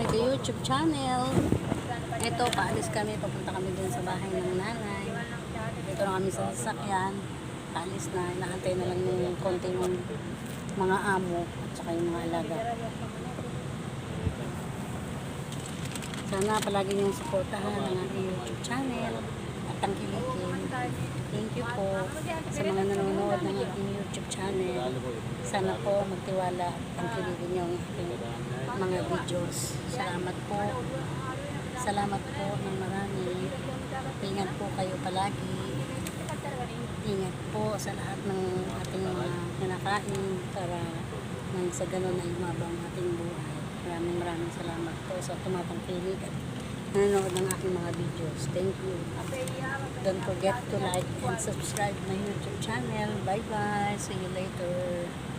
aking YouTube channel. Ito, paalis kami, papunta kami dun sa bahay ng nanay. Dito na kami sa sasakyan. Paalis na, inaantay na lang yung konting mga amo at saka yung mga alaga. Sana palagi niyong suportahan ang aking YouTube channel at tangkilikin. Thank you po sa mga nanonood ng aking YouTube channel. Sana po magtiwala at tangkilikin niyo ang aking mga videos. Salamat po. Salamat po ng marami. Ingat po kayo palagi. Ingat po sa lahat ng ating mga kinakain para nang sa ganun ay umabang ating buhay. Maraming salamat po sa tumatangkilik at nanonood ng aking mga videos. Thank you. Don't forget to like and subscribe my YouTube channel. Bye bye. See you later.